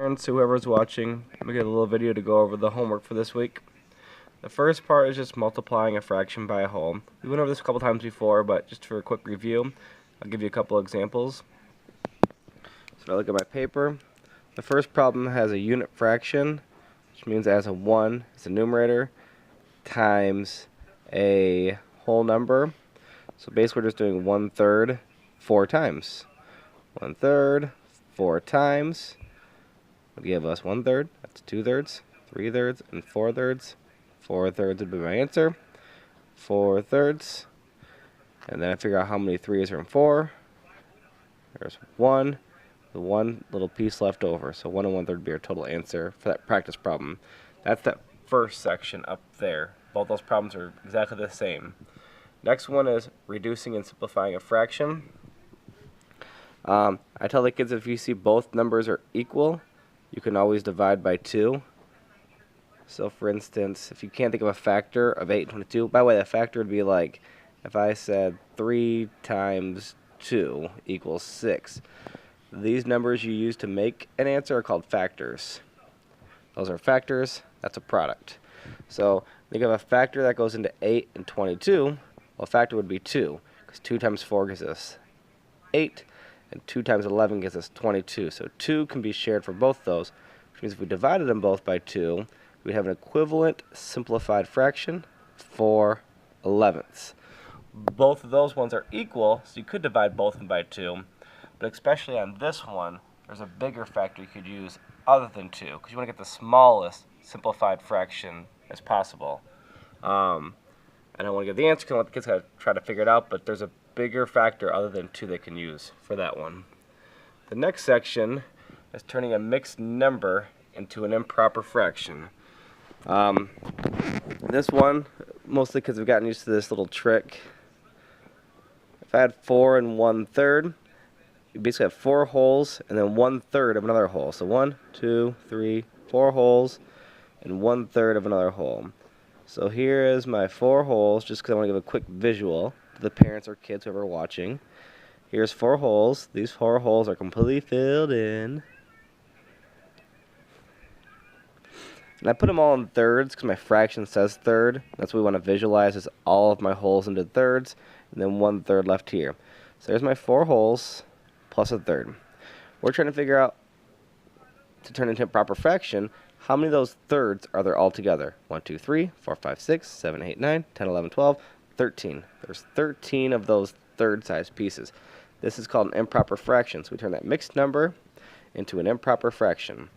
Parents, whoever's watching, we got a little video to go over the homework for this week. The first part is just multiplying a fraction by a whole. We went over this a couple times before, but just for a quick review, I'll give you a couple examples. So if I look at my paper, the first problem has a unit fraction, which means it has a 1 as a numerator, times a whole number. So basically we're just doing 1/3 4 times. 1/3 4 times would give us 1/3, that's 2/3, 3/3, and 4/3. 4/3 would be my answer. 4/3. And then I figure out how many 3's are in 4. There's 1. The one little piece left over. So 1 1/3 would be our total answer for that practice problem. That's that first section up there. Both those problems are exactly the same. Next one is reducing and simplifying a fraction. I tell the kids if you see both numbers are equal, you can always divide by 2. So for instance, if you can't think of a factor of 8 and 22, by the way, that factor would be like if I said 3 times 2 equals 6. These numbers you use to make an answer are called factors. Those are factors, that's a product. So think of a factor that goes into 8 and 22, well, a factor would be 2, because 2 times 4 gives us 8, and 2 times 11 gives us 22. So 2 can be shared for both those, which means if we divided them both by 2, we'd have an equivalent simplified fraction, 4/11. Both of those ones are equal, so you could divide both of them by 2, but especially on this one, there's a bigger factor you could use other than 2, because you want to get the smallest simplified fraction as possible. I don't want to give the answer because I want the kids to try to figure it out, but there's a bigger factor other than 2 they can use for that one. The next section is turning a mixed number into an improper fraction. This one, most of the kids have gotten used to this little trick. If I had 4 and 1/3, you basically have 4 holes and then 1/3 of another hole. So 1, 2, 3, 4 holes and 1/3 of another hole. So here is my 4 holes, just because I want to give a quick visual to the parents or kids who are watching. Here's 4 holes. These 4 holes are completely filled in. And I put them all in thirds because my fraction says third. That's what we want to visualize, is all of my holes into thirds, and then 1/3 left here. So there's my 4 holes plus a third. We're trying to figure out, to turn into a proper fraction, how many of those thirds are there all together? 1, 2, 3, 4, 5, 6, 7, 8, 9, 10, 11, 12, 13. There's 13 of those third-sized pieces. This is called an improper fraction. So we turn that mixed number into an improper fraction.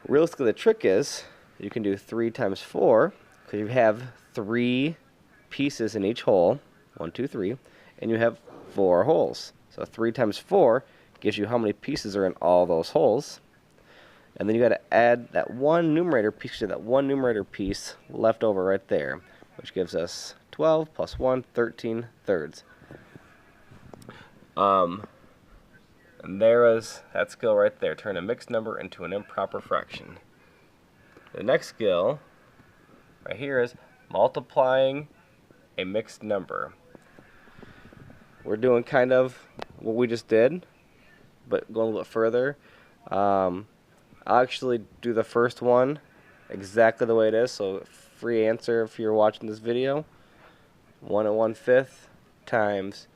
Realistically, the trick is you can do 3 times 4, because you have 3 pieces in each hole, 1, 2, 3, and you have 4 holes. So 3 times 4 gives you how many pieces are in all those holes. And then you got to add that one numerator piece to that one numerator piece left over right there, which gives us 12 plus 1, 13 thirds. And there is that skill right there, turn a mixed number into an improper fraction. The next skill right here is multiplying a mixed number. We're doing kind of what we just did, but going a little bit further. I'll actually do the first one exactly the way it is, so free answer if you're watching this video. 1 1/5 times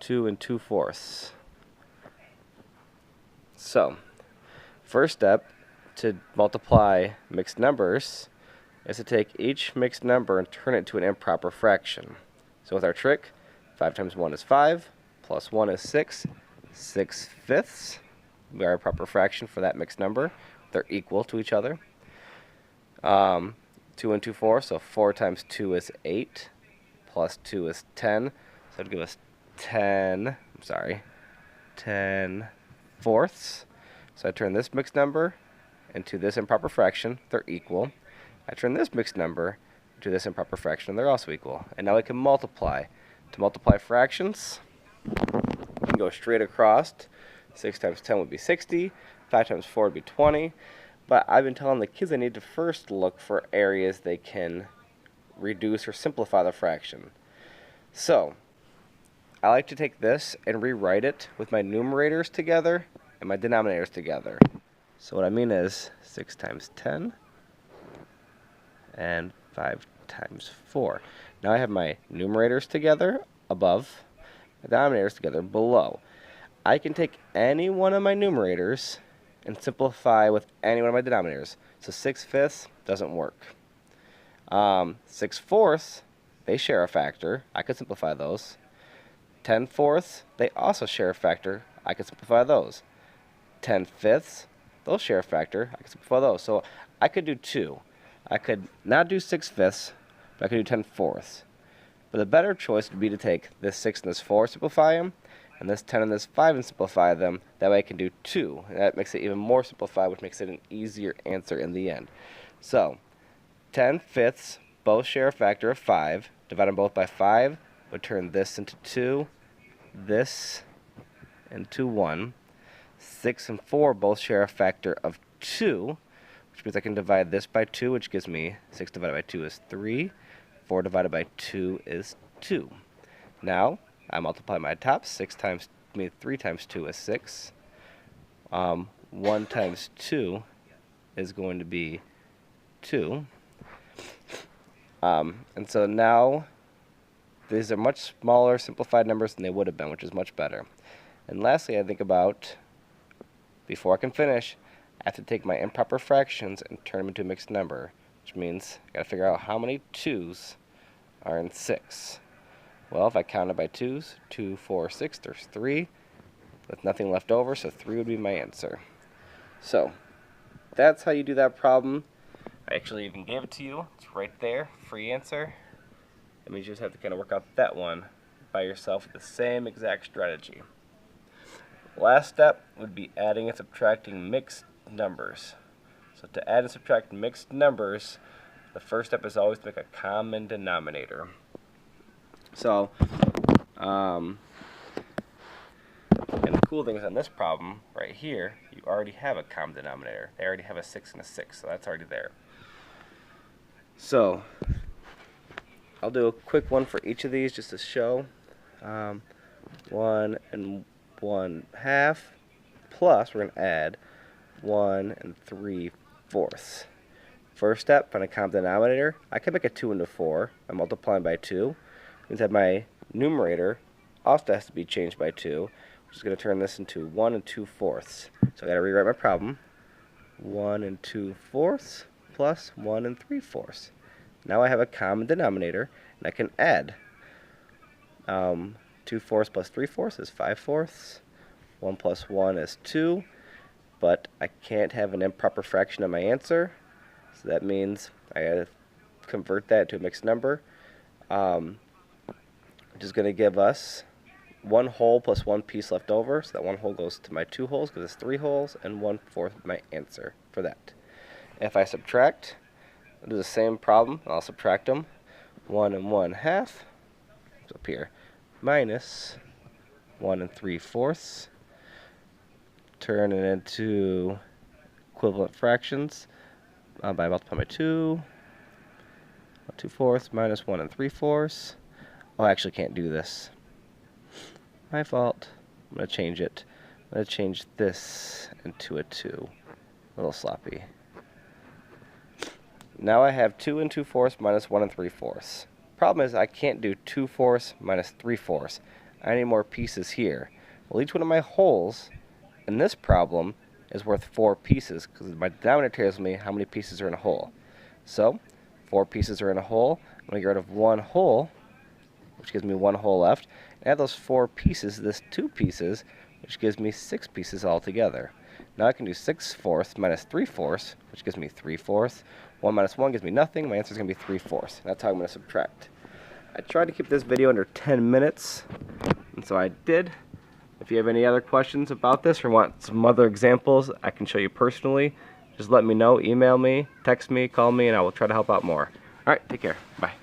2 2/4. So, first step to multiply mixed numbers is to take each mixed number and turn it into an improper fraction. So with our trick, 5 times 1 is 5, plus 1 is 6, 6/5. We are a proper fraction for that mixed number. They're equal to each other. 2 and 2, 4, so 4 times 2 is 8, plus 2 is 10, so it'd give us 10 fourths. So I turn this mixed number into this improper fraction, they're equal. I turn this mixed number into this improper fraction, they're also equal. And now we can multiply. To multiply fractions, we can go straight across. 6 times 10 would be 60, 5 times 4 would be 20. But I've been telling the kids they need to first look for areas they can reduce or simplify the fraction. So, I like to take this and rewrite it with my numerators together and my denominators together. So what I mean is 6 times 10 and 5 times 4. Now I have my numerators together above, my denominators together below. I can take any one of my numerators and simplify with any one of my denominators. So 6/5 doesn't work. 6/4, they share a factor. I could simplify those. 10/4, they also share a factor. I could simplify those. 10/5, those share a factor. I could simplify those. So I could do 2. I could not do 6/5, but I could do 10/4. But the better choice would be to take this 6 and this 4, simplify them, and this 10 and this 5 and simplify them. That way I can do 2. And that makes it even more simplified, which makes it an easier answer in the end. So 10/5 both share a factor of 5. Divide them both by 5 would turn this into 2, this into 1. 6 and 4 both share a factor of 2, which means I can divide this by 2, which gives me 6 divided by 2 is 3. 4 divided by 2 is 2. Now I multiply my tops. 3 times 2 is 6. 1 times 2 is going to be 2. And so now these are much smaller simplified numbers than they would have been, which is much better. And lastly, I think about, before I can finish, I have to take my improper fractions and turn them into a mixed number, which means I got to figure out how many 2's are in 6. Well, if I counted by 2's, 2, 4, 6, there's 3, with nothing left over, so 3 would be my answer. So that's how you do that problem. I actually even gave it to you. It's right there, free answer. That means you just have to kind of work out that one by yourself with the same exact strategy. Last step would be adding and subtracting mixed numbers. So to add and subtract mixed numbers, the first step is always to make a common denominator. So, and the cool thing is on this problem right here, you already have a common denominator. They already have a 6 and a 6, so that's already there. So I'll do a quick one for each of these just to show. 1 and 1/2 plus, we're going to add 1 3/4. First step, find a common denominator. I can make a 2 into 4 by multiplying by 2. Means that my numerator also has to be changed by 2, which is going to turn this into 1 2/4. So I got to rewrite my problem. 1 2/4 plus 1 3/4. Now I have a common denominator, and I can add. 2/4 plus 3/4 is 5/4. 1 plus 1 is 2, but I can't have an improper fraction in my answer, so that means I gotta convert that to a mixed number, which is going to give us 1 whole plus 1 piece left over, so that 1 whole goes to my 2 wholes because it's 3 wholes, and 1/4 my answer for that. If I subtract, I'll do the same problem, and I'll subtract them. 1 1/2, it's up here, minus 1 3/4. Turn it into equivalent fractions by multiplying by 2. 2/4 minus 1 3/4. Oh, I actually can't do this. My fault. I'm going to change it. I'm going to change this into a 2. A little sloppy. Now I have 2 2/4 minus 1 3/4. Problem is I can't do 2/4 minus 3/4. I need more pieces here. Well, each one of my wholes in this problem is worth 4 pieces because my denominator tells me how many pieces are in a whole. So 4 pieces are in a whole. I'm going to get rid of 1 whole, which gives me 1 whole left. Add those 4 pieces to this 2 pieces, which gives me 6 pieces altogether. Now I can do 6/4 minus 3/4, which gives me 3/4. 1 minus 1 gives me nothing. My answer is going to be 3/4. That's how I'm going to subtract. I tried to keep this video under 10 minutes, and so I did. If you have any other questions about this or want some other examples I can show you personally, just let me know. Email me, text me, call me, and I will try to help out more. Alright, take care. Bye.